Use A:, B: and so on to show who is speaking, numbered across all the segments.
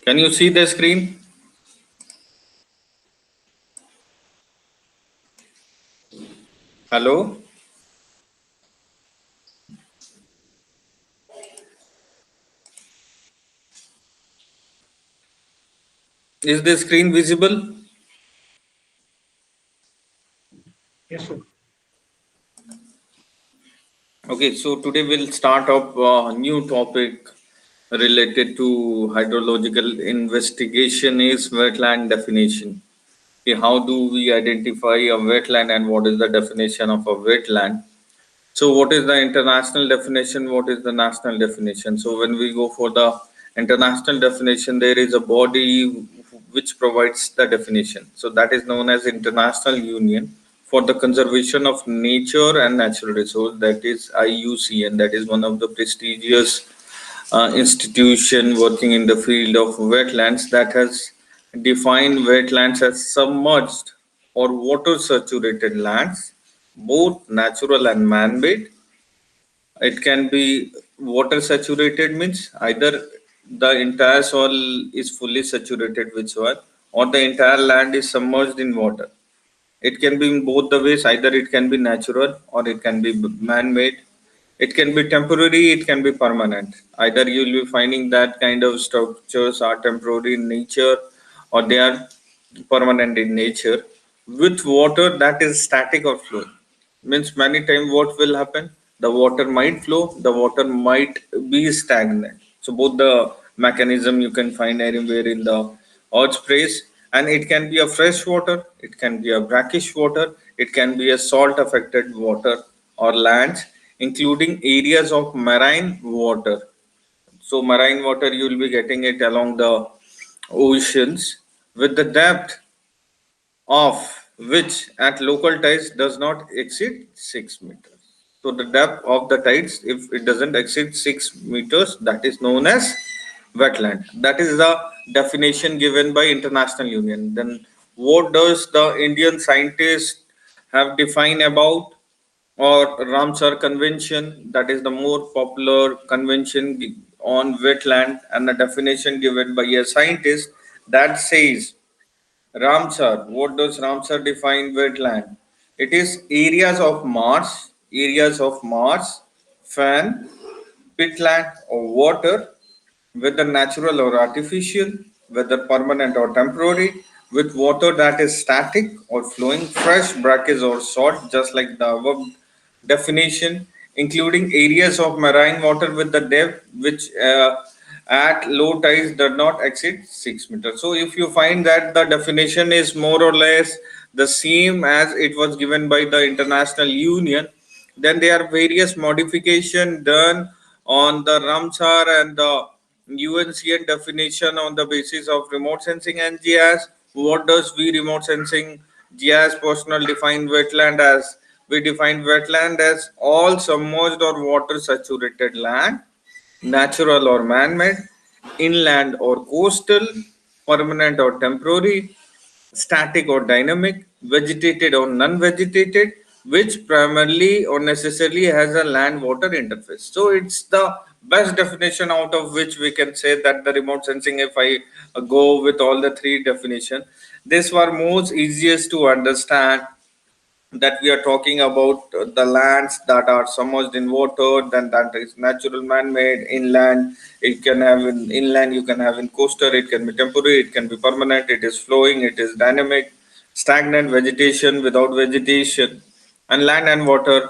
A: Can you see the screen? Hello? Is the screen visible?
B: Yes, sir.
A: Okay, so today we'll start up a new topic related to hydrological investigation is wetland definition. Okay, how do we identify a wetland and what is the definition of a wetland? So what is the international definition? What is the national definition? So when we go for the international definition, there is a body which provides the definition. So that is known as International Union for the Conservation of Nature and Natural Resource, that is IUCN. That is one of the prestigious institution working in the field of wetlands that has defined wetlands as submerged or water saturated lands, both natural and man-made. It can be water saturated, means either the entire soil is fully saturated with soil or the entire land is submerged in water. It can be in both the ways, either it can be natural or it can be man-made. It can be temporary, it can be permanent. Either you will be finding that kind of structures are temporary in nature or they are permanent in nature. With water that is static or flowing. Means many times what will happen? The water might flow, the water might be stagnant. So both the mechanism you can find anywhere in the earth space, and it can be a fresh water, it can be a brackish water, it can be a salt affected water or lands, including areas of marine water. So marine water you will be getting it along the oceans with the depth of which at local tides does not exceed 6 meters. So the depth of the tides, if it doesn't exceed 6 meters, that is known as wetland. That is the definition given by International Union. Then what does the Indian scientists have defined about, or RAMSAR convention, that is the more popular convention on wetland, and the definition given by a scientist that says RAMSAR. What does RAMSAR define wetland? It is areas of marsh, fan, pitland or water, whether natural or artificial, whether permanent or temporary, with water that is static or flowing, fresh, brackish or salt, just like the above definition, including areas of marine water with the depth which at low tides does not exceed 6 meters. So if you find that the definition is more or less the same as it was given by the International Union, then there are various modification done on the RAMSAR and the UNCN definition on the basis of remote sensing and GIS. What does we remote sensing GIS personal define wetland as? We define wetland as all submerged or water saturated land, natural or man-made, inland or coastal, permanent or temporary, static or dynamic, vegetated or non-vegetated, which primarily or necessarily has a land-water interface. So it's the best definition out of which we can say that the remote sensing, if I go with all the three definition, these were most easiest to understand, that we are talking about the lands that are submerged in water, then that is natural man-made. Inland, it can have in inland, you can have in coastal, it can be temporary, it can be permanent, it is flowing, it is dynamic, stagnant, vegetation, without vegetation, and land and water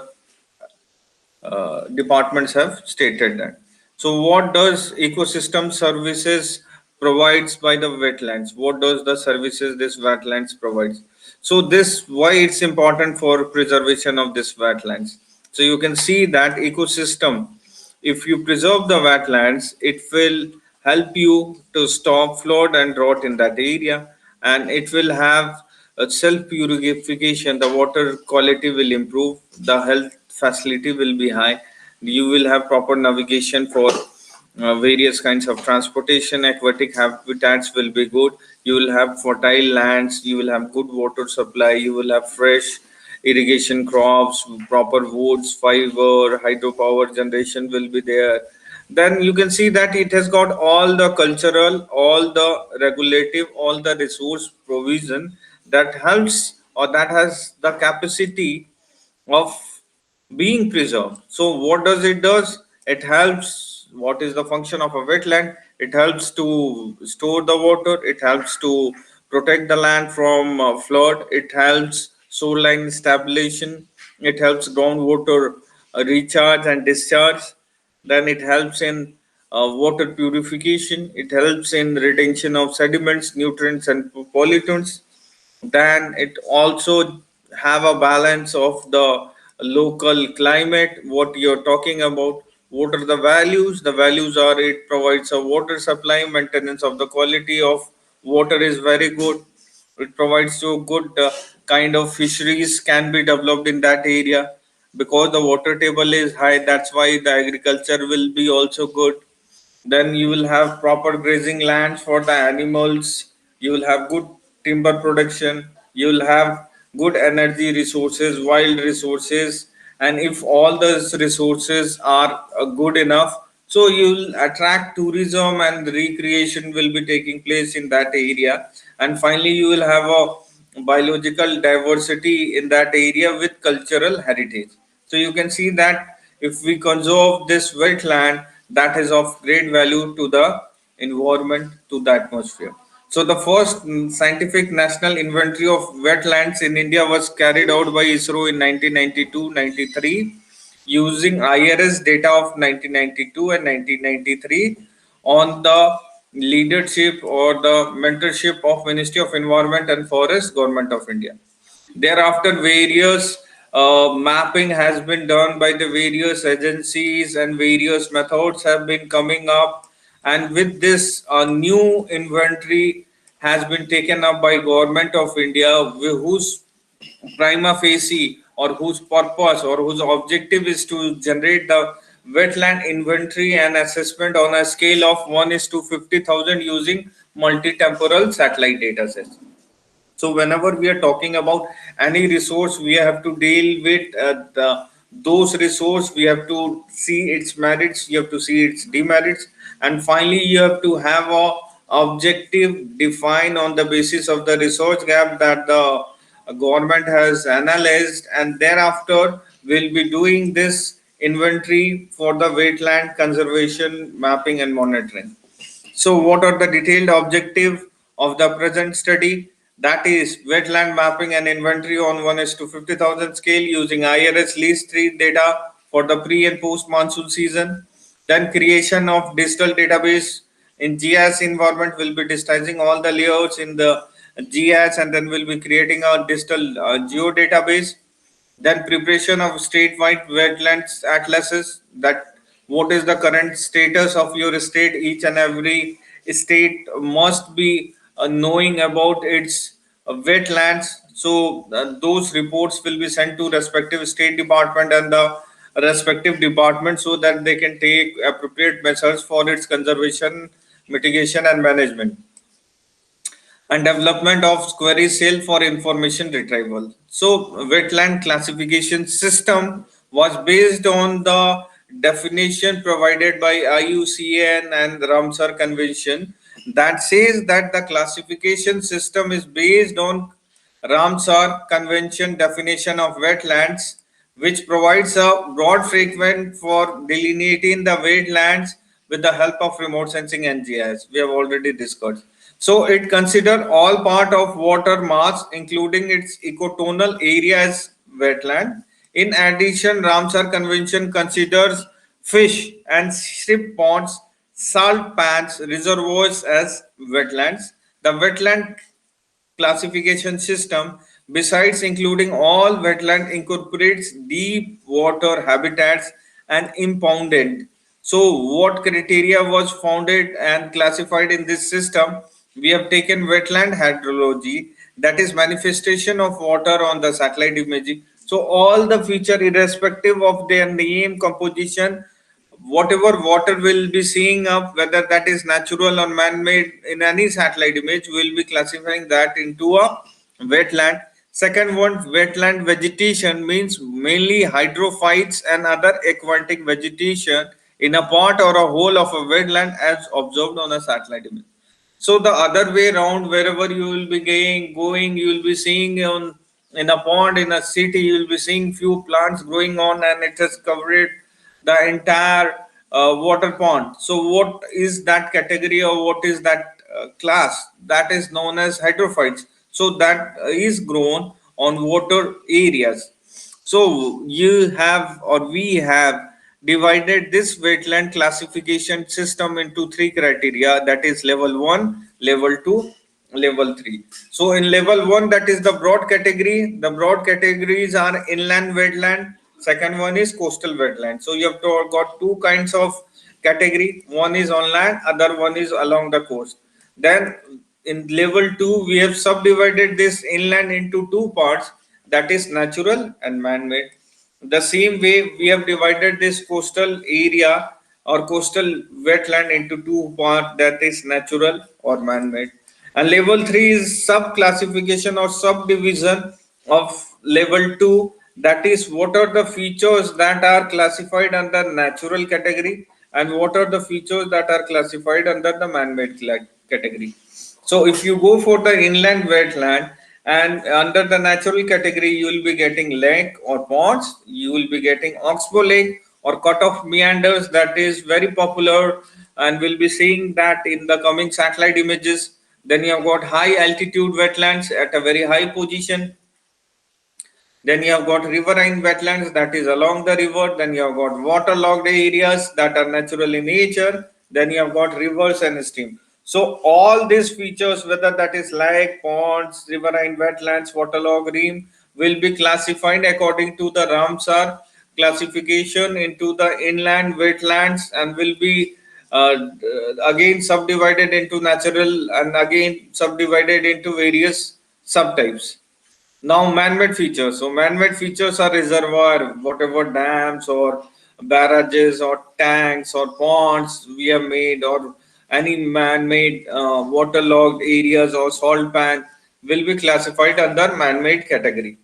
A: departments have stated that. So what does ecosystem services provides by the wetlands? What does the services this wetlands provides? So this why it's important for preservation of this wetlands. So you can see that ecosystem, if you preserve the wetlands, it will help you to stop flood and drought in that area, and it will have a self purification. The water quality will improve, the health facility will be high, you will have proper navigation for various kinds of transportation, aquatic habitats will be good, you will have fertile lands, you will have good water supply, you will have fresh irrigation crops, proper woods, fiber, hydropower generation will be there, then you can see that it has got all the cultural, all the regulative, all the resource provision that helps or that has the capacity of being preserved. So what does it does? It helps. What is the function of a wetland? It helps to store the water. It helps to protect the land from flood. It helps shoreline stabilization. It helps groundwater recharge and discharge. Then it helps in water purification. It helps in retention of sediments, nutrients, and pollutants. Then it also have a balance of the local climate, what you're talking about. What are the values? The values are it provides a water supply, maintenance of the quality of water is very good. It provides so good kind of fisheries can be developed in that area because the water table is high. That's why the agriculture will be also good. Then you will have proper grazing lands for the animals. You will have good timber production. You will have good energy resources, wild resources. And if all those resources are good enough, so you will attract tourism and recreation will be taking place in that area. And finally you will have a biological diversity in that area with cultural heritage. So you can see that if we conserve this wetland, that is of great value to the environment, to the atmosphere. So the first scientific national inventory of wetlands in India was carried out by ISRO in 1992-93 using IRS data of 1992 and 1993 on the leadership or the mentorship of Ministry of Environment and Forest, Government of India. Thereafter, various mapping has been done by the various agencies and various methods have been coming up. And with this, a new inventory has been taken up by Government of India, whose prima facie or whose purpose or whose objective is to generate the wetland inventory and assessment on a scale of 1 is to 50,000 using multi-temporal satellite data sets. So whenever we are talking about any resource, we have to deal with those resource. We have to see its merits. You have to see its demerits, and finally you have to have a objective defined on the basis of the resource gap that the government has analyzed, and thereafter we'll be doing this inventory for the wetland conservation mapping and monitoring. So, what are the detailed objective of the present study? That is wetland mapping and inventory on 1 is to 50,000 scale using IRS least 3 data for the pre and post monsoon season. Then creation of digital database in GIS environment will be digitizing all the layouts in the GIS, and then we'll be creating a digital geo database. Then preparation of statewide wetlands atlases, that what is the current status of your state. Each and every state must be knowing about its wetlands. So those reports will be sent to respective state department and the respective department so that they can take appropriate measures for its conservation, mitigation and management. And development of query cell for information retrieval. So, wetland classification system was based on the definition provided by IUCN and RAMSAR convention that says that the classification system is based on RAMSAR convention definition of wetlands, which provides a broad framework for delineating the wetlands with the help of remote sensing and GIS. We have already discussed. So it considers all part of water mass, including its ecotonal area as wetland. In addition, Ramsar Convention considers fish and shrimp ponds, salt pans, reservoirs as wetlands. The wetland classification system, besides including all wetland, incorporates deep water habitats and impounded. So what criteria was founded and classified in this system? We have taken wetland hydrology, that is manifestation of water on the satellite imaging. So all the feature irrespective of their name, composition, whatever water will be seeing up, whether that is natural or man-made in any satellite image, we'll be classifying that into a wetland. Second one, wetland vegetation means mainly hydrophytes and other aquatic vegetation in a part or a whole of a wetland as observed on a satellite image. So the other way around, wherever you will be going, you will be seeing on in a pond in a city, you will be seeing few plants growing on, and it has covered the entire water pond. So what is that category, or what is that class? That is known as hydrophytes. So that is grown on water areas. So you have, or we have divided this wetland classification system into three criteria, that is level 1, level 2, level 3. So in level 1, that is the broad category. The broad categories are inland wetland, second one is coastal wetland. So you have got two kinds of category, one is on land, other one is along the coast. Then in level 2, we have subdivided this inland into two parts, that is natural and man-made. The same way we have divided this coastal area or coastal wetland into two parts, that is natural or man-made. And level 3 is sub-classification or subdivision of level 2, that is what are the features that are classified under natural category and what are the features that are classified under the man-made category. So if you go for the inland wetland, and under the natural category, you will be getting lake or ponds, you will be getting oxbow lake or cut-off meanders, that is very popular, and we'll be seeing that in the coming satellite images. Then you have got high altitude wetlands at a very high position. Then you have got riverine wetlands, that is along the river. Then you have got waterlogged areas that are natural in nature. Then you have got rivers and stream. So all these features, whether that is lake, ponds, riverine wetlands, waterlogged stream, will be classified according to the RAMSAR classification into the inland wetlands, and will be again subdivided into natural and again subdivided into various subtypes. Now, man-made features. So, man-made features are reservoir, whatever dams or barrages or tanks or ponds we have made, or any man-made waterlogged areas or salt pan will be classified under man-made category.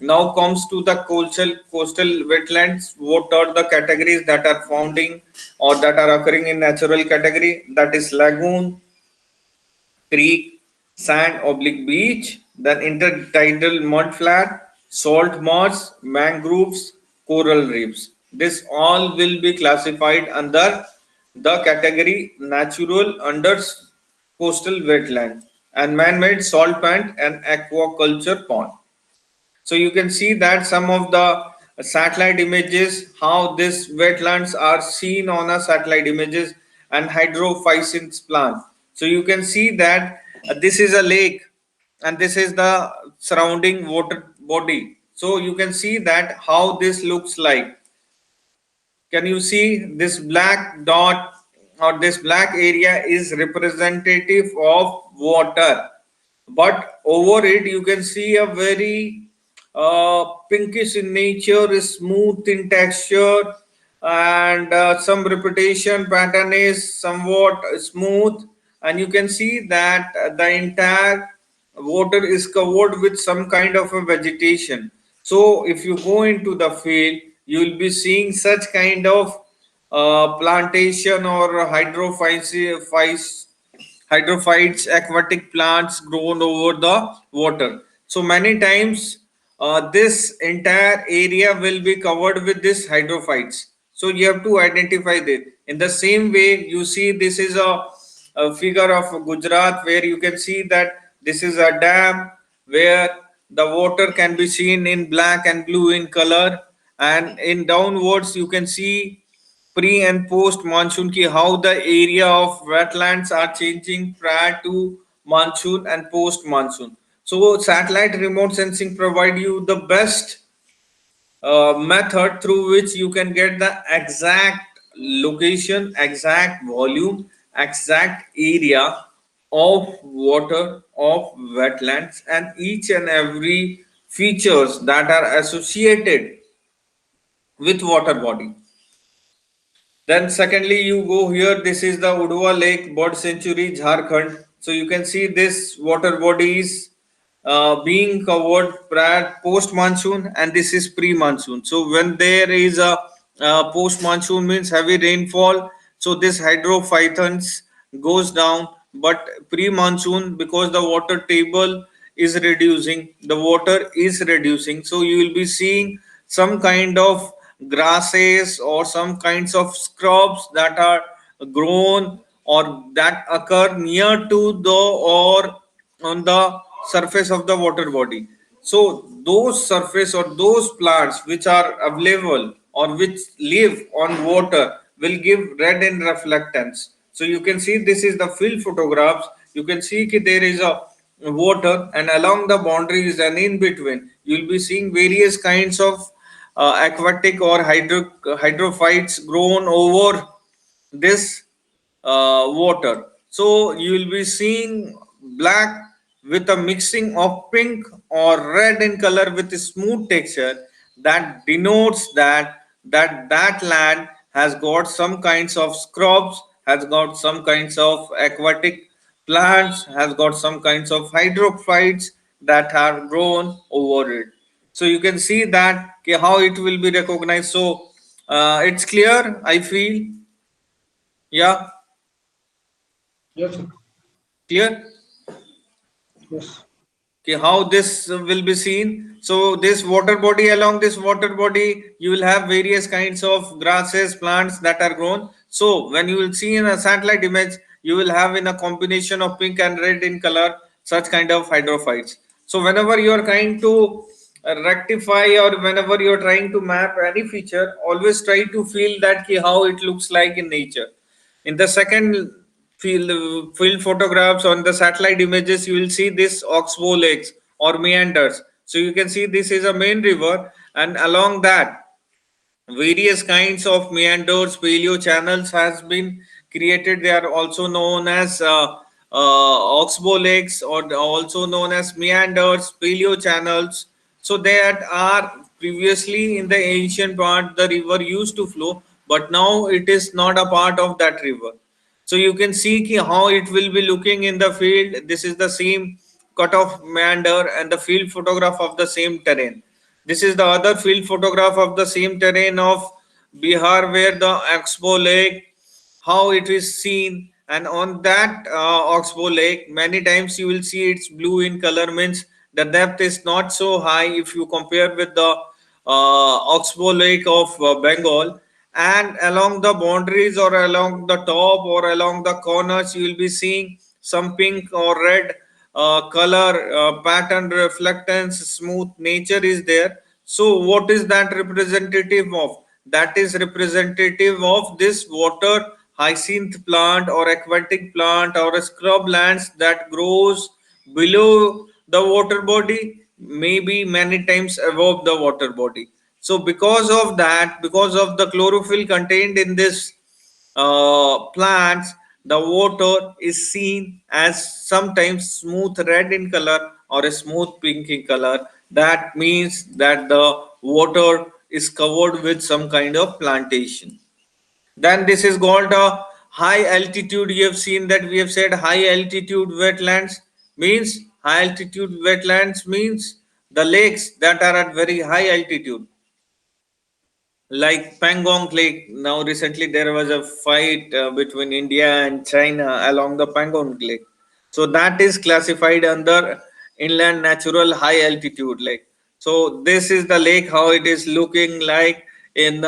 A: Now comes to the coastal wetlands. What are the categories that are founding or that are occurring in natural category? That is lagoon, creek, sand oblique beach, then intertidal mudflat, salt marsh, mangroves, coral reefs. This all will be classified under the category natural under coastal wetland, and man-made salt pond and aquaculture pond. So you can see that some of the satellite images, how these wetlands are seen on a satellite images, and hydrophytes plant. So you can see that this is a lake and this is the surrounding water body. So you can see that how this looks like. Can you see this black dot, or this black area is representative of water, but over it you can see a very pinkish in nature, smooth in texture, and some repetition pattern is somewhat smooth, and you can see that the entire water is covered with some kind of a vegetation. So if you go into the field, you will be seeing such kind of plantation or hydrophytes, aquatic plants grown over the water. So many times this entire area will be covered with this hydrophytes. So you have to identify this. In the same way, you see this is a figure of Gujarat, where you can see that this is a dam where the water can be seen in black and blue in color, and in downwards you can see pre and post monsoon ki how the area of wetlands are changing prior to monsoon and post monsoon. So satellite remote sensing provide you the best method through which you can get the exact location, exact volume, exact area of water of wetlands, and each and every features that are associated with water body. Then secondly, you go here, this is the Udwa Lake Bird Sanctuary, Jharkhand. So you can see this water body is being covered prior post monsoon, and this is pre monsoon. So when there is a post monsoon means heavy rainfall, so this hydrophytons goes down. But pre monsoon, because the water table is reducing, the water is reducing, so you will be seeing some kind of grasses or some kinds of scrubs that are grown or that occur near to the or on the surface of the water body. So those surface or those plants which are available or which live on water will give red in reflectance. So you can see this is the field photographs. You can see that there is a water, and along the boundaries and in between you will be seeing various kinds of aquatic or hydrophytes grown over this water. So you will be seeing black with a mixing of pink or red in color with a smooth texture that denotes that land has got some kinds of scrubs, has got some kinds of aquatic plants, has got some kinds of hydrophytes that are grown over it. So you can see that okay, how it will be recognized. So it's clear, I feel. Yeah,
B: Yes, sir.
A: clear.
B: Yes.
A: Okay, how this will be seen. So this water body, along this water body, you will have various kinds of grasses, plants that are grown. So when you will see in a satellite image, you will have in a combination of pink and red in color such kind of hydrophytes. So whenever you are trying to rectify or whenever you are trying to map any feature, always try to feel that how it looks like in nature. In the second field photographs on the satellite images, you will see this oxbow lakes or meanders. So you can see this is a main river, and along that various kinds of meanders, paleo channels has been created. They are also known as oxbow lakes, or also known as meanders, paleo channels. So that are previously in the ancient part the river used to flow, but now it is not a part of that river. So you can see how it will be looking in the field. This is the same cut off meander and the field photograph of the same terrain. This is the other field photograph of the same terrain of Bihar, where the Oxbow Lake, how it is seen. And on that Oxbow Lake, many times you will see it's blue in color, means the depth is not so high if you compare with the Oxbow Lake of Bengal. And along the boundaries or along the top or along the corners, you will be seeing some pink or red color pattern reflectance, smooth nature is there. So what is that representative of? That is representative of this water hyacinth plant or aquatic plant or a scrub lands that grows below the water body, maybe many times above the water body. So because of that, because of the chlorophyll contained in this plants, the water is seen as sometimes smooth red in color or a smooth pink in color. That means that the water is covered with some kind of plantation. Then this is called a high altitude. You have seen that we have said high altitude wetlands means the lakes that are at very high altitude, like Pangong Lake. Now, recently there was a fight between India and China along the Pangong Lake. So that is classified under inland natural high altitude lake. So this is the lake how it is looking like in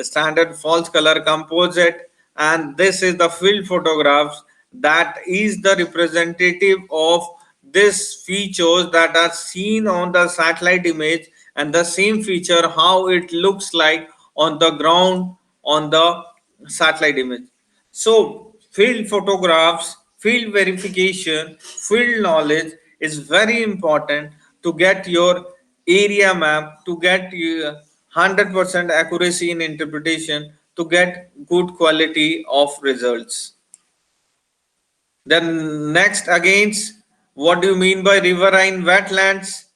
A: standard false color composite, and this is the field photographs that is the representative of these features that are seen on the satellite image, and the same feature how it looks like on the ground on the satellite image. So field photographs, field verification, field knowledge is very important to get your area map, to get 100% accuracy in interpretation, to get good quality of results. Then next against, what do you mean by riverine wetlands?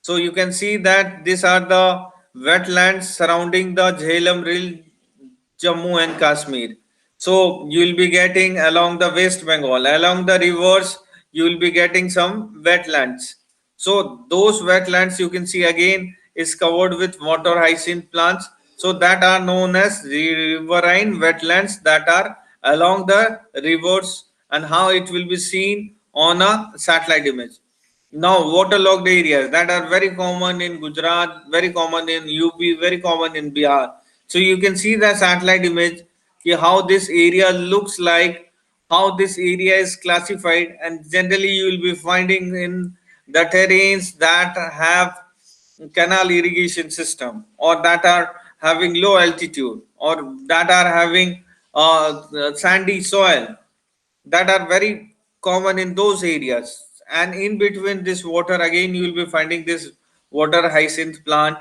A: So you can see that these are the wetlands surrounding the Jhelum Rill, Jammu and Kashmir. So you will be getting along the West Bengal, along the rivers, you will be getting some wetlands. So those wetlands you can see again is covered with water hyacinth plants. So that are known as riverine wetlands that are along the rivers, and how it will be seen on a satellite image. Now, waterlogged areas that are very common in Gujarat, very common in UP, very common in Bihar. So you can see the satellite image, how this area looks like, how this area is classified, and generally you will be finding in the terrains that have canal irrigation system, or that are having low altitude, or that are having sandy soil, that are very common in those areas. And in between this water, again you will be finding this water hyacinth plant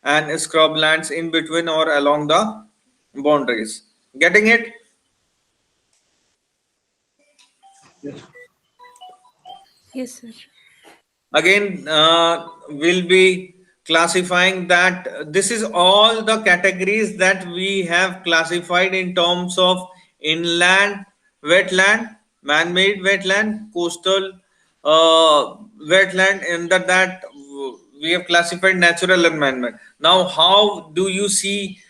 A: and scrublands in between or along the boundaries. Getting it?
B: Yes.
C: Yes, sir.
A: Again, we'll be classifying that this is all the categories that we have classified in terms of inland wetland, man-made wetland, coastal wetland, and that we have classified natural and man-made. Now, how do you see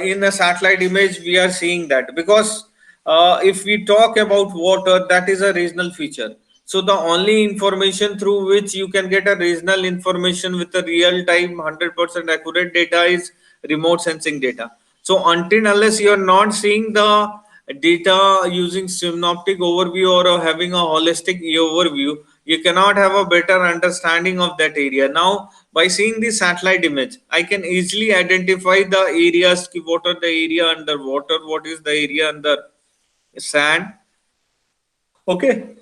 A: in a satellite image? We are seeing that because if we talk about water, that is a regional feature. So the only information through which you can get a regional information with a real time 100% accurate data is remote sensing data. So until unless you are not seeing the data using synoptic overview or having a holistic overview, you cannot have a better understanding of that area. Now, by seeing the satellite image, I can easily identify the areas, what are the area under water, what is the area under sand. Okay.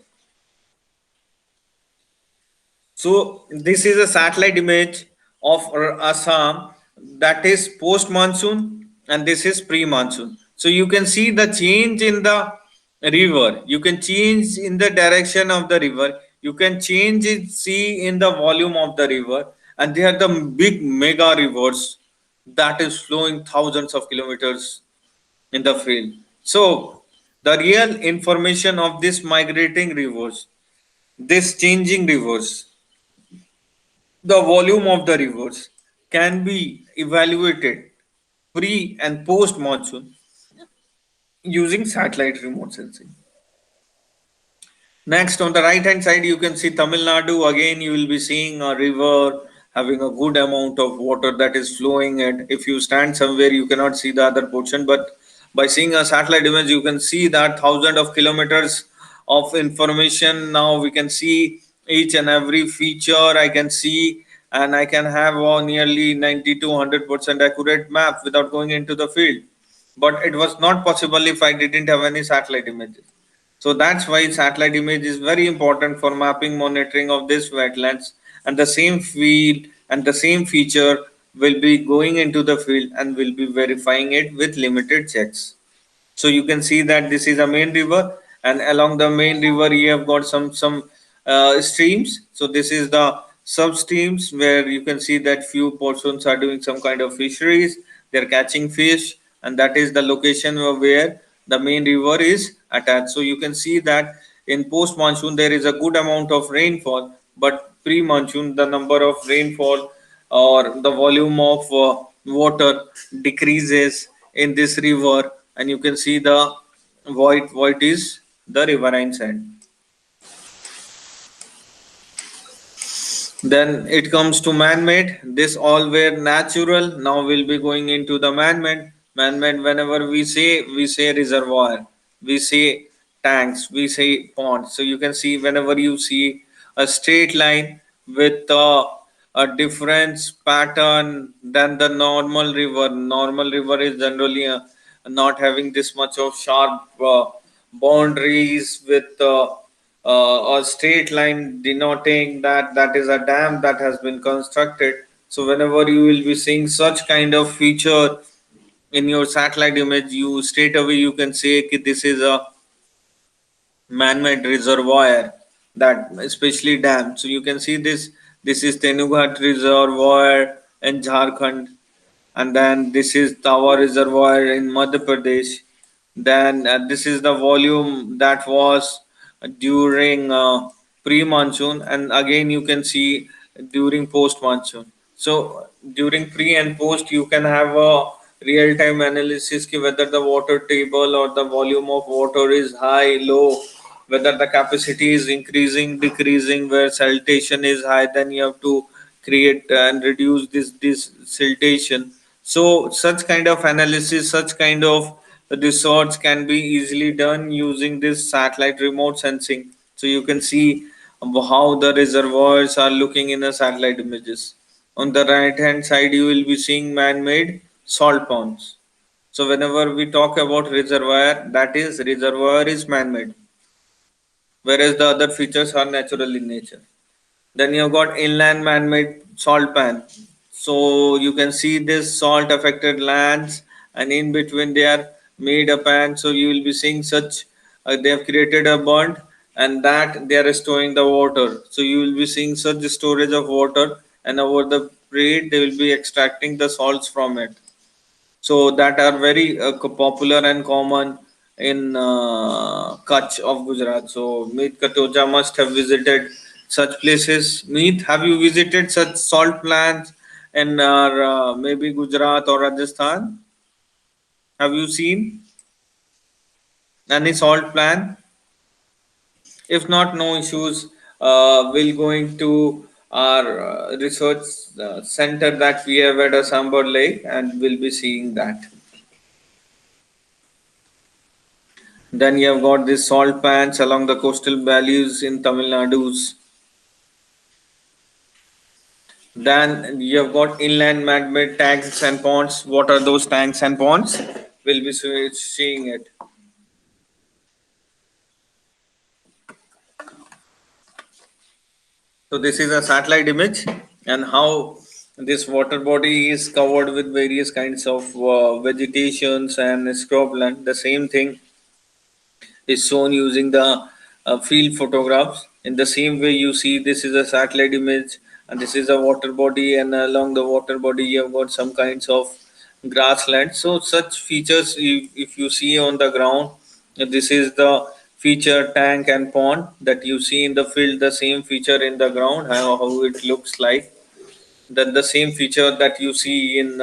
A: So this is a satellite image of Assam, that is post monsoon, and this is pre monsoon. So you can see the change in the river. You can change in the direction of the river. You can change it, see in the volume of the river, and they are the big mega rivers that is flowing thousands of kilometers in the field. So the real information of this migrating rivers, this changing rivers, the volume of the rivers can be evaluated pre and post monsoon using satellite remote sensing. Next, on the right hand side, you can see Tamil Nadu. Again, you will be seeing a river having a good amount of water that is flowing. And if you stand somewhere, you cannot see the other portion. But by seeing a satellite image, you can see that thousands of kilometers of information. Now we can see each and every feature. I can see, and I can have a nearly 90 to 100% accurate map without going into the field. But it was not possible if I didn't have any satellite images. So that's why satellite image is very important for mapping, monitoring of this wetlands, and the same field and the same feature will be going into the field and will be verifying it with limited checks. So you can see that this is a main river, and along the main river you have got some streams. So this is the sub streams where you can see that few portions are doing some kind of fisheries. They're catching fish, and that is the location where the main river is attached. So you can see that in post monsoon there is a good amount of rainfall, but pre monsoon the number of rainfall or the volume of water decreases in this river, and you can see the white is the riverine sand. Then it comes to man-made. This all were natural. Now we'll be going into the man-made. Man-made. Whenever we say reservoir, we say tanks, we say ponds. So you can see whenever you see a straight line with a difference pattern than the normal river. Normal river is generally not having this much of sharp boundaries with a straight line denoting that that is a dam that has been constructed. So whenever you will be seeing such kind of feature in your satellite image, you straight away you can say कि this is a man-made reservoir, that especially dam. So you can see this is Tenughat reservoir in Jharkhand, and then this is Tawa reservoir in Madhya Pradesh. Then this is the volume that was during pre-monsoon, and again you can see during post-monsoon. So during pre and post, you can have a real time analysis ki whether the water table or the volume of water is high, low, whether the capacity is increasing, decreasing, where siltation is high, then you have to create and reduce this siltation. So such kind of analysis, such kind of research can be easily done using this satellite remote sensing. So you can see how the reservoirs are looking in the satellite images. On the right hand side, you will be seeing man-made salt ponds. So whenever we talk about reservoir, that is reservoir is man-made, whereas the other features are natural in nature. Then you've got inland man-made salt pan. So you can see this salt affected lands, and in between they are made a pan. So you will be seeing such they have created a bund, and that they are storing the water. So you will be seeing such storage of water, and over the period they will be extracting the salts from it. So that are very popular and common in Kutch of Gujarat. So Meet Katoja must have visited such places. Meet, have you visited such salt plants in maybe Gujarat or Rajasthan? Have you seen any salt plant? If not, no issues. We'll going to our research center that we have at Sambar Lake, and we'll be seeing that. Then you have got these salt pans along the coastal valleys in Tamil Nadu's. Then you have got inland man-made tanks and ponds. What are those tanks and ponds? We'll be seeing it. So this is a satellite image, and how this water body is covered with various kinds of vegetations and scrubland. The same thing is shown using the field photographs. In the same way, you see this is a satellite image, and this is a water body, and along the water body, you have got some kinds of grassland. So, such features, if you see on the ground, this is the feature tank and pond that you see in the field, the same feature in the ground, how it looks like. That the same feature that you see in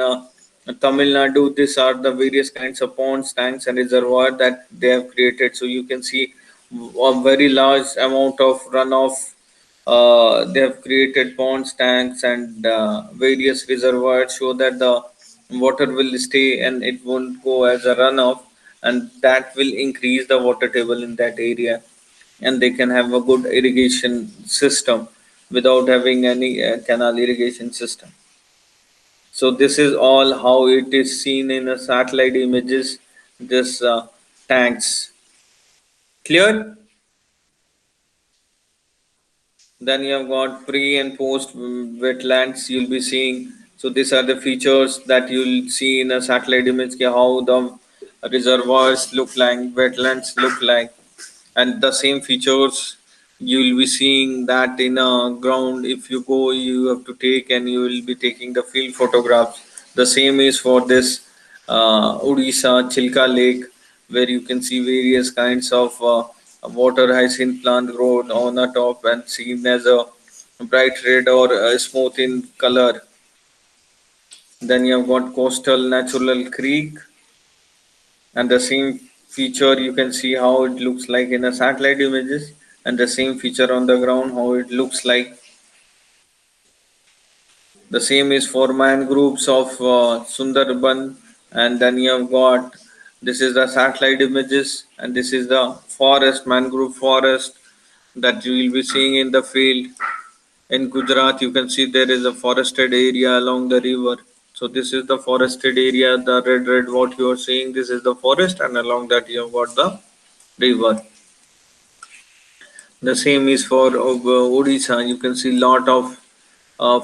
A: Tamil Nadu. These are the various kinds of ponds, tanks, and reservoir that they have created. So you can see a very large amount of runoff. They have created ponds, tanks, and various reservoirs so that the water will stay and it won't go as a runoff, and that will increase the water table in that area, and they can have a good irrigation system without having any canal irrigation system. So this is all how it is seen in a satellite images, this tanks. Clear? Then you have got pre and post wetlands you'll be seeing. So these are the features that you'll see in a satellite image, how the reservoirs look like, wetlands look like, and the same features you will be seeing that in a ground. If you go, you have to take, and you will be taking the field photographs. The same is for this Odisha Chilka Lake, where you can see various kinds of water hyacinth plant grown on the top and seen as a bright red or smooth in color. Then you have got coastal natural creek, and the same feature you can see how it looks like in the satellite images, and the same feature on the ground how it looks like. The same is for mangroves of Sundarban, and then you have got this is the satellite images, and this is the forest, mangrove forest that you will be seeing in the field. In Gujarat, you can see there is a forested area along the river. So this is the forested area, the red what you are seeing. This is the forest, and along that you have got the river. The same is for Odisha. You can see lot of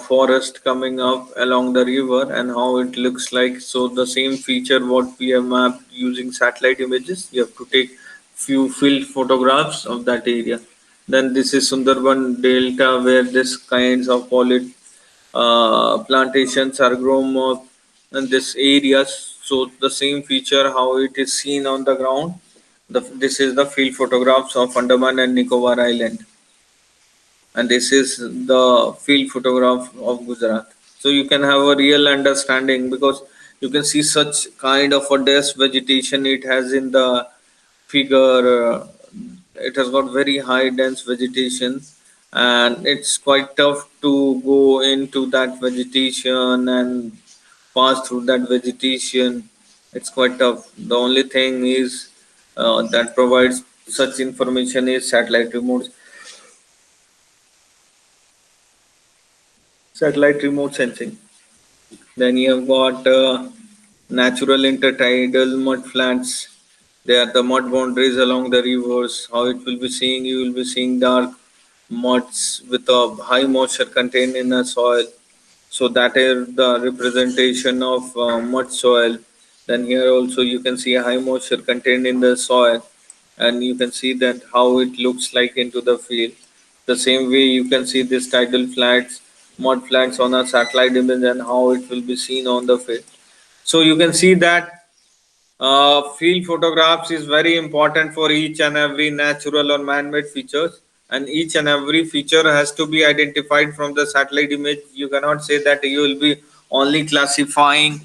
A: forest coming up along the river and how it looks like. So the same feature what we have mapped using satellite images. You have to take few field photographs of that area. Then this is Sundarban Delta, where this kinds of plantations are grown up in this areas. So the same feature how it is seen on the ground. This is the field photographs of Andaman and Nicobar Island, and this is the field photograph of Gujarat. So you can have a real understanding, because You can see such kind of a dense vegetation it has in the figure. It has got very high dense vegetation, and it's quite tough to go into that vegetation and pass through that vegetation. It's quite tough. The only thing is that provides such information is satellite remote sensing. Then you have got natural intertidal mud flats. They are the mud boundaries along the rivers. How it will be seeing, you will be seeing dark muds with a high moisture contained in the soil. So that is the representation of mud soil. Then here also you can see a high moisture contained in the soil, and you can see that how it looks like into the field. The same way you can see this tidal flats, mud flats on a satellite image and how it will be seen on the field. So you can see that field photographs is very important for each and every natural or man-made features, and each and every feature has to be identified from the satellite image. You cannot say that you will be only classifying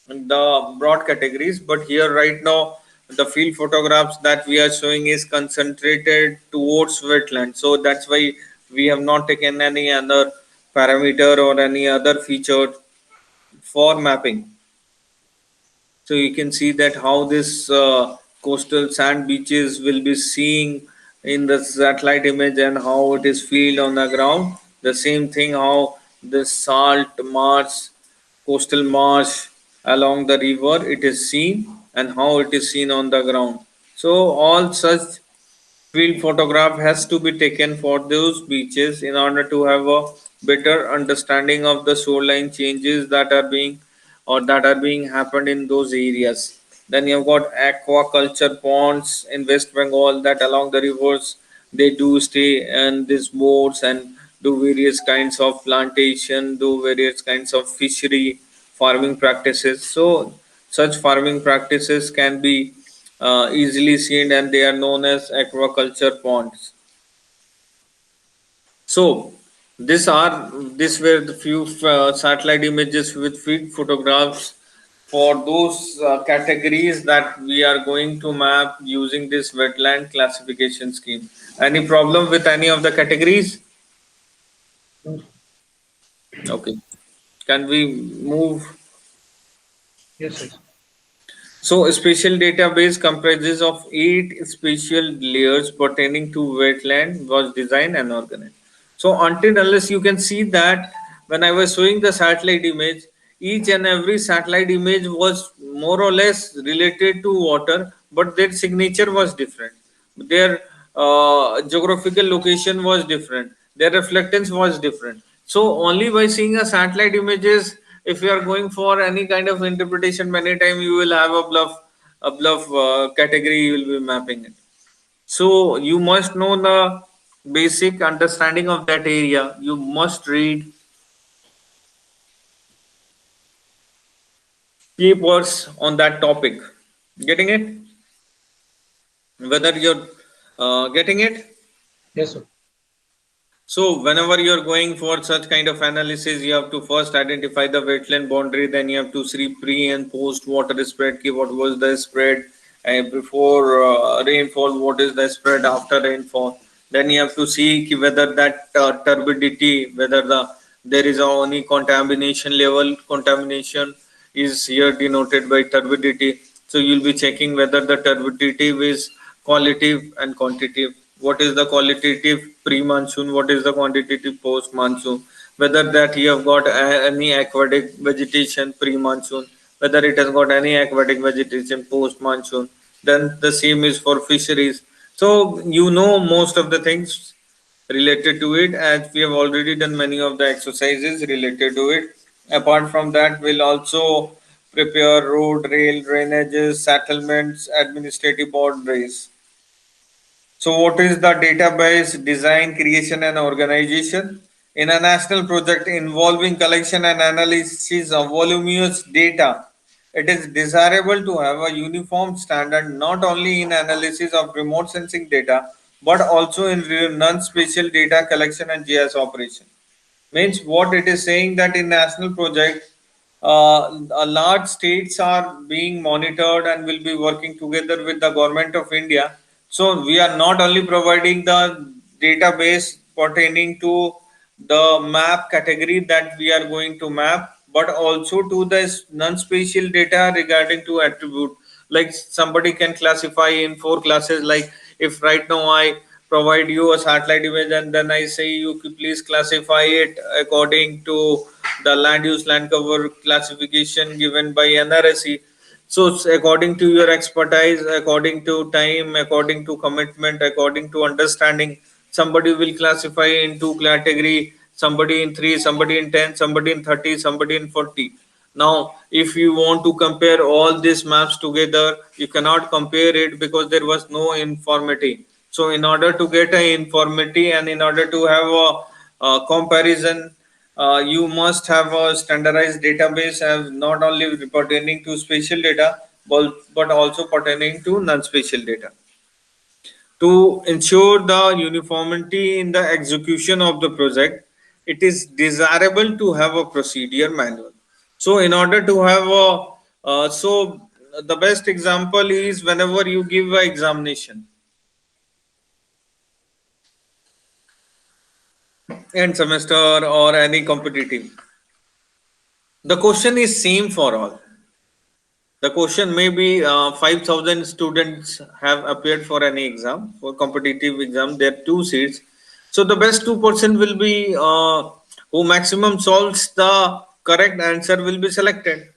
A: the broad categories, but here right now the field photographs that we are showing is concentrated towards wetland. So that's why we have not taken any other parameter or any other feature for mapping. So you can see that how this coastal sand beaches will be seeing in the satellite image and how it is feel on the ground. The same thing how the salt marsh, coastal marsh along the river it is seen and how it is seen on the ground. So all such field photograph has to be taken for those beaches in order to have a better understanding of the shoreline changes that are being happened in those areas. Then you've got aquaculture ponds in West Bengal that along the rivers they do stay in these boats and do various kinds of plantation, do various kinds of fishery farming practices. So such farming practices can be easily seen and they are known as aquaculture ponds. So these were the few satellite images with field photographs for those categories that we are going to map using this wetland classification scheme. Any problem with any of the categories?
B: No.
A: Okay. Can we move?
B: Yes, yes.
A: So, a spatial database comprises of 8 spatial layers pertaining to wetland was designed and organized. So, until unless you can see that when I was showing the satellite image, each and every satellite image was more or less related to water, but their signature was different. Their geographical location was different. Their reflectance was different. So only by seeing a satellite images, if you are going for any kind of interpretation, many time you will have a bluff category you will be mapping it. So you must know the basic understanding of that area. You must read papers on that topic. Getting it? Whether you're getting it?
B: Yes, sir.
A: So whenever you're going for such kind of analysis, you have to first identify the wetland boundary, then you have to see pre and post water spread, what was the spread before rainfall, what is the spread after rainfall. Then you have to see whether that turbidity, whether there is any contamination level, contamination is here denoted by turbidity. So you'll be checking whether the turbidity is qualitative and quantitative. What is the qualitative pre-monsoon? What is the quantitative post-monsoon? Whether that you have got any aquatic vegetation pre-monsoon, whether it has got any aquatic vegetation post-monsoon. Then the same is for fisheries. So you know most of the things related to it, as we have already done many of the exercises related to it. Apart from that, we'll also prepare road, rail, drainages, settlements, administrative boundaries. So, what is the database design, creation, and organization? In a national project involving collection and analysis of voluminous data, it is desirable to have a uniform standard not only in analysis of remote sensing data but also in non-spatial data collection and GIS operation. Means what it is saying that in national project large states are being monitored and will be working together with the government of India. So we are not only providing the database pertaining to the map category that we are going to map, but also to the non-spatial data regarding to attribute. Like somebody can classify in four classes. Like if right now I provide you a satellite image and then I say you please classify it according to the land use land cover classification given by NRSE. So according to your expertise, according to time, according to commitment, according to understanding, somebody will classify in two category, somebody in three, somebody in 10, somebody in 30, somebody in 40. Now, if you want to compare all these maps together, you cannot compare it because there was no informity. So, in order to get a informity and in order to have a comparison, you must have a standardized database as not only pertaining to spatial data but also pertaining to non-spatial data. To ensure the uniformity in the execution of the project, it is desirable to have a procedure manual. So, in order to have a the best example is whenever you give an examination, end semester or any competitive, the question is same for all. The question may be 5,000 students have appeared for any exam, for competitive exam. There are two seats. So the best 2% will be who maximum solves the correct answer will be selected.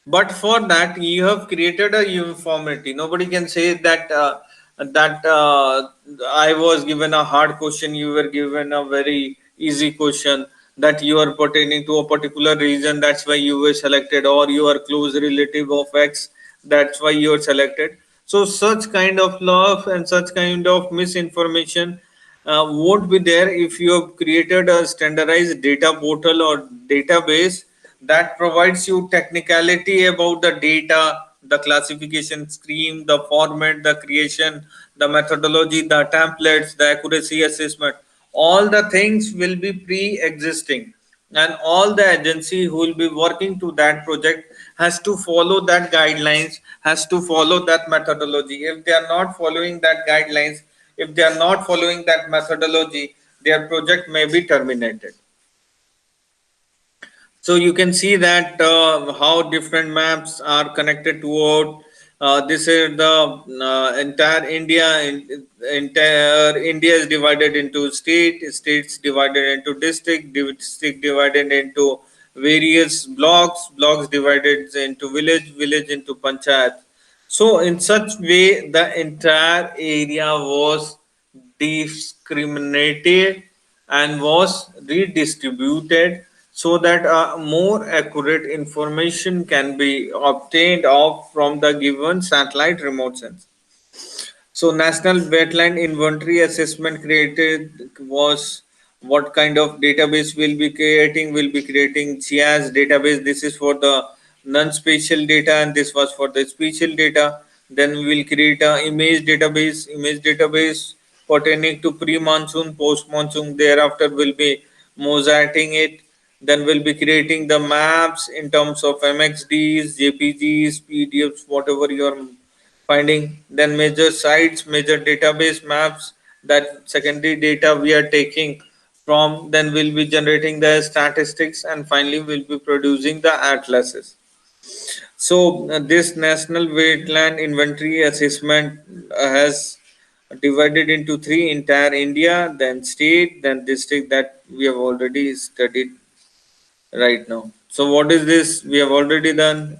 A: But for that, you have created a uniformity. Nobody can say that I was given a hard question, you were given a very easy question, that you are pertaining to a particular region, that's why you were selected, or you are close relative of X, that's why you are selected. So such kind of love and such kind of misinformation won't be there if you have created a standardized data portal or database that provides you technicality about the data, the classification scheme, the format, the creation, the methodology, the templates, the accuracy assessment. All the things will be pre-existing, and all the agency who will be working to that project has to follow that guidelines, has to follow that methodology. If they are not following that guidelines, if they are not following that methodology, their project may be terminated. So you can see that how different maps are connected toward. This is the entire India. Entire India is divided into states divided into district divided into various blocks divided into village into panchayat. So in such way, the entire area was discriminated and was redistributed so that more accurate information can be obtained of from the given satellite remote sense. So National Wetland Inventory Assessment created was what kind of database will be creating? Will be creating GIS database. This is for the non-spatial data, and this was for the spatial data. Then we will create a image database pertaining to pre-monsoon, post-monsoon. Thereafter, we'll be mosaicing it. Then we'll be creating the maps in terms of MXDs, JPGs, PDFs, whatever you are finding. Then major sites, major database maps, that secondary data we are taking from. Then we'll be generating the statistics, and finally we'll be producing the atlases. So this national wetland inventory assessment has divided into three: entire India, then state, then district, that we have already studied right now. So what is this we have already done?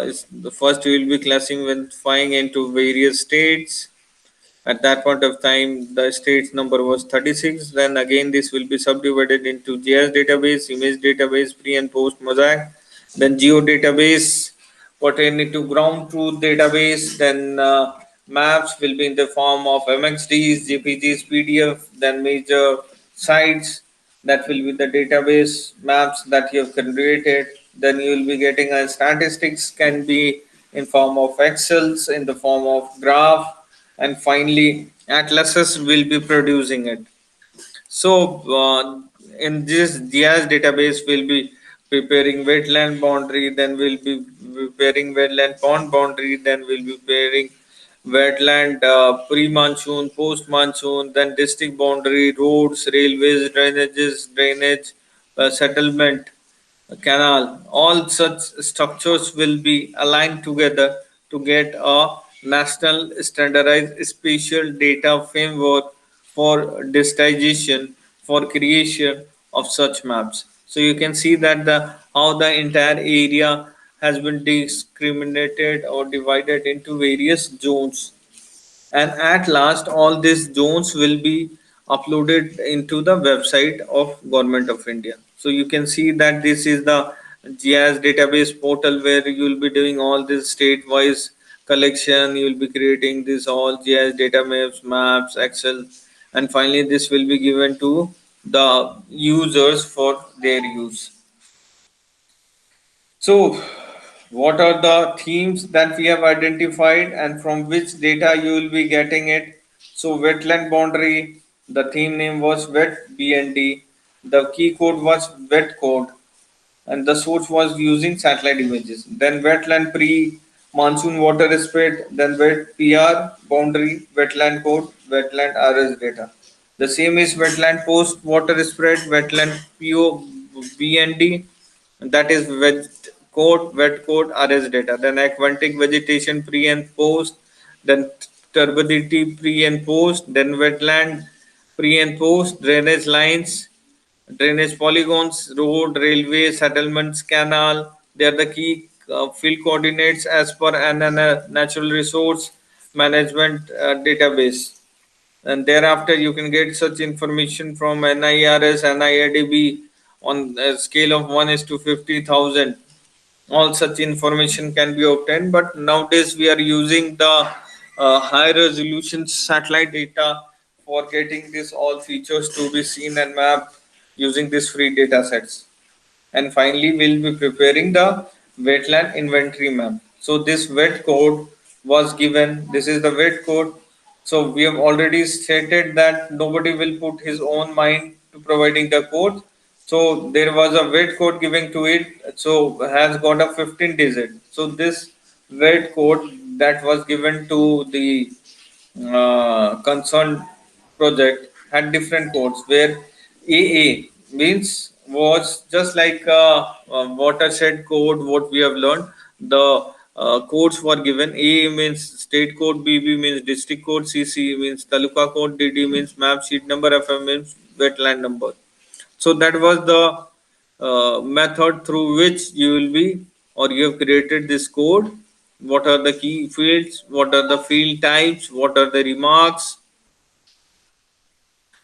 A: Is the first we will be classifying into various states. At that point of time, the state's number was 36. Then again, this will be subdivided into GIS database, image database, pre and post mosaic, then geo database pertaining to ground truth database. Then maps will be in the form of MXDs, JPGs, PDF. Then major sites, that will be the database maps that you have created. Then you will be getting a statistics, can be in form of Excels, in the form of graph, and finally atlases will be producing it. So in this GIS database will be preparing wetland boundary, then we'll be preparing wetland pond boundary, then we'll be preparing wetland pre-monsoon, post-monsoon, then district boundary, roads, railways, drainages, drainage, settlement, a canal. All such structures will be aligned together to get a national standardized spatial data framework for digitization, for creation of such maps. So you can see that the how the entire area has been discriminated or divided into various zones, and at last all these zones will be uploaded into the website of government of India. So you can see that this is the GIS database portal where you will be doing all this state wise collection. You will be creating this all GIS data maps, Excel, and finally this will be given to the users for their use. So, what are the themes that we have identified and from which data you will be getting it? So, wetland boundary, the theme name was wet BND, the key code was wet code, and the source was using satellite images. Then wetland pre monsoon water spread, then wet PR boundary, wetland code, wetland RS data. The same is wetland post water spread, wetland PO BND, that is wet code RS data. Then aquatic vegetation pre and post, then turbidity pre and post, then wetland pre and post, drainage lines, drainage polygons, road, railway, settlements, canal. They are the key field coordinates as per an natural resource management database. And thereafter, you can get such information from NIRS, NIRDB on a scale of 1 is to 50,000. All such information can be obtained, but nowadays we are using the high resolution satellite data for getting this all features to be seen and mapped using these free data sets. And finally we'll be preparing the wetland inventory map. So this wet code was given, this is the wet code. So we have already stated that nobody will put his own mind to providing the code. So there was a wet code giving to it, so has got a 15 digit. So this wet code that was given to the concerned project had different codes where AA means was just like a watershed code what we have learned. The codes were given. A means state code, BB means district code, CC means taluka code, DD means map sheet number, FM means wetland number. So that was the method through which you will be or you have created this code. What are the key fields? What are the field types? What are the remarks?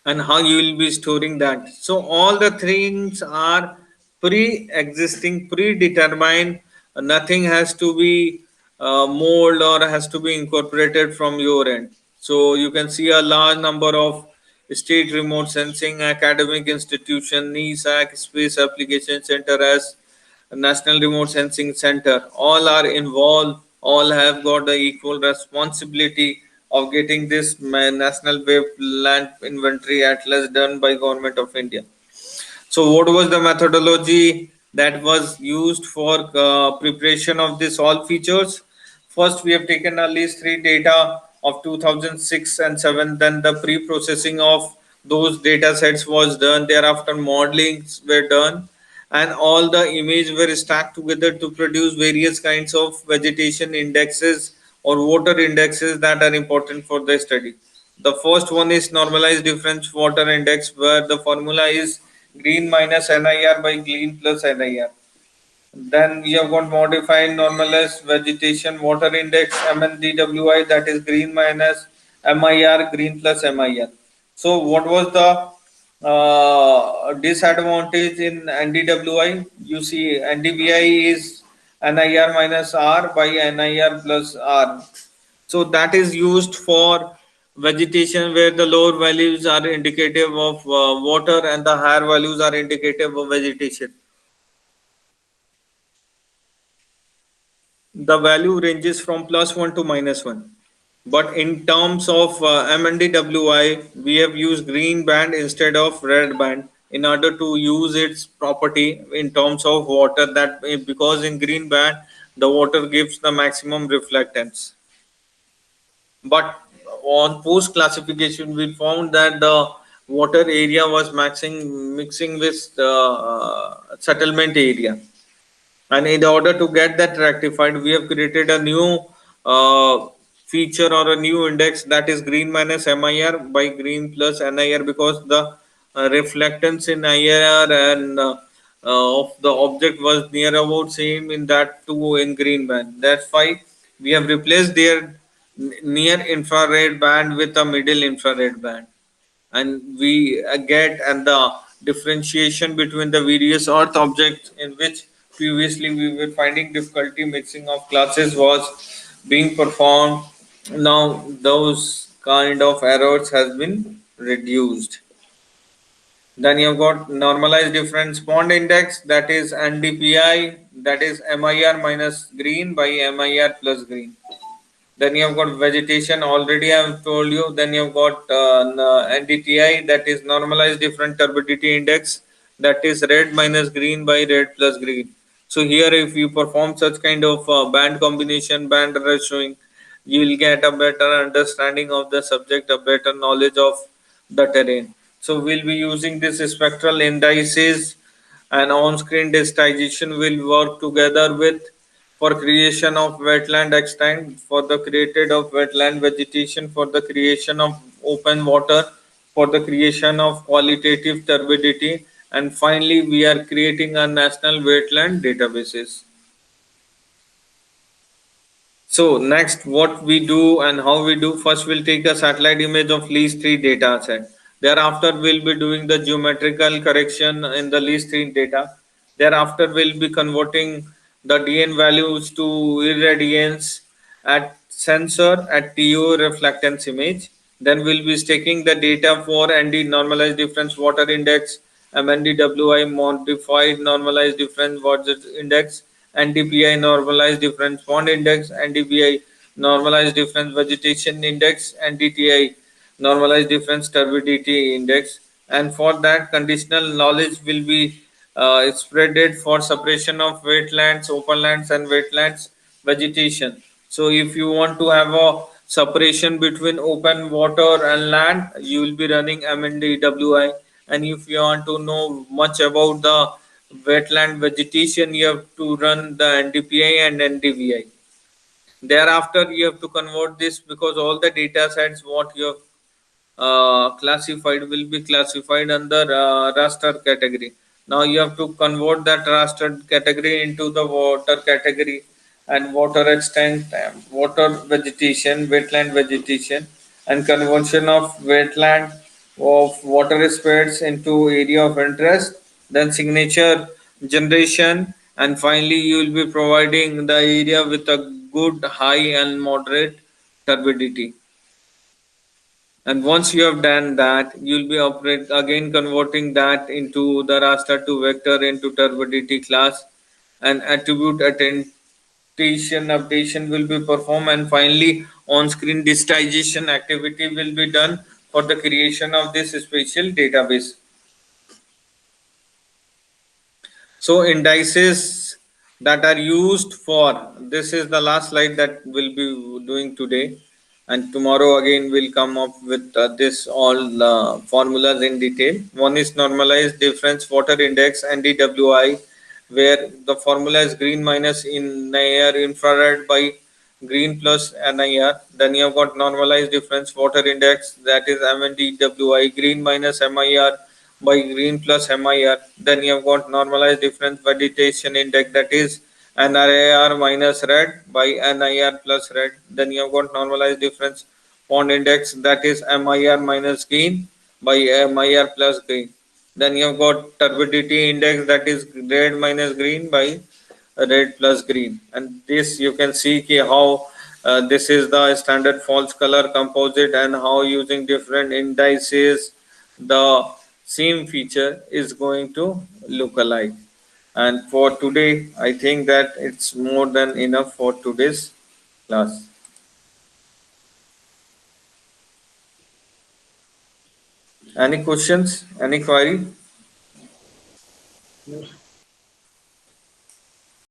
A: And how you will be storing that. So all the things are pre-existing, predetermined. Nothing has to be mold or has to be incorporated from your end. So you can see a large number of state remote sensing, academic institution, NISAC, Space Application Center as National Remote Sensing Center, all are involved, all have got the equal responsibility of getting this National Wetland Inventory Atlas done by Government of India. So what was the methodology that was used for preparation of this all features? First, we have taken at least three data of 2006 and 7. Then the pre-processing of those data sets was done. Thereafter, modelings were done, and all the images were stacked together to produce various kinds of vegetation indexes or water indexes that are important for the study. The first one is normalized difference water index, where the formula is green minus NIR by green plus NIR. Then we have got modified normalized vegetation water index MNDWI, that is green minus MIR, green plus MIR. So what was the disadvantage in NDWI? You see NDVI is NIR minus R by NIR plus R. So that is used for vegetation where the lower values are indicative of water and the higher values are indicative of vegetation. The value ranges from +1 to -1. But in terms of MNDWI, we have used green band instead of red band in order to use its property in terms of water, that because in green band the water gives the maximum reflectance. But on post classification we found that the water area was mixing with the settlement area, and in order to get that rectified we have created a new uh, feature or a new index, that is green minus MIR by green plus NIR, because the reflectance in IR and of the object was near about same in that too in green band. That's why we have replaced their near infrared band with a middle infrared band, and we get and the differentiation between the various earth objects in which previously we were finding difficulty mixing of classes was being performed. Now those kind of errors has been reduced. Then you've got normalized difference pond index, that is NDPI, that is MIR minus green by MIR plus green. Then you've got vegetation, already I've told you. Then you've got NDTI, that is normalized different turbidity index, that is red minus green by red plus green. So here if you perform such kind of band combination, band ratioing, you will get a better understanding of the subject, a better knowledge of the terrain. So we'll be using this spectral indices, and on-screen digitization will work together with for creation of wetland extent, for the created of wetland vegetation, for the creation of open water, for the creation of qualitative turbidity, and finally we are creating a national wetland databases. So next, what we do and how we do, first we'll take a satellite image of least three data set. Thereafter, we'll be doing the geometrical correction in the least three data. Thereafter, we'll be converting the DN values to irradiance at sensor at TO reflectance image. Then we'll be taking the data for ND normalized difference water index, MNDWI modified normalized difference water index, NDPI normalized difference pond index, NDPI normalized difference vegetation index, NDTI normalized difference turbidity index. And for that, conditional knowledge will be spreaded for separation of wetlands, open lands, and wetlands vegetation. So if you want to have a separation between open water and land, you will be running MNDWI. And if you want to know much about the wetland vegetation, you have to run the NDPI and NDVI. Thereafter, you have to convert this, because all the data sets what you have classified will be classified under raster category. Now you have to convert that raster category into the water category, and water extent, water vegetation, wetland vegetation, and conversion of wetland of water spreads into area of interest, then signature generation, and finally you will be providing the area with a good, high, and moderate turbidity. And once you have done that, you'll be operate again converting that into the raster to vector into turbidity class, and attribute attention updation will be performed, and finally on-screen digitization activity will be done for the creation of this spatial database. So indices that are used for, this is the last slide that we'll be doing today, and tomorrow again we'll come up with this all formulas in detail. One is normalized difference water index NDWI, where the formula is green minus in near infrared by green plus NIR. Then you have got normalized difference water index, that is MNDWI, green minus MIR by green plus MIR. Then you have got normalized difference vegetation index, that is NIR minus red by NIR plus red. Then you have got normalized difference pond index, that is MIR minus green by MIR plus green. Then you have got turbidity index, that is red minus green by red plus green. And this you can see how this is the standard false color composite, and how using different indices the same feature is going to look alike. And for today I think that it's more than enough for today's class. Any questions, any query?
B: Yes.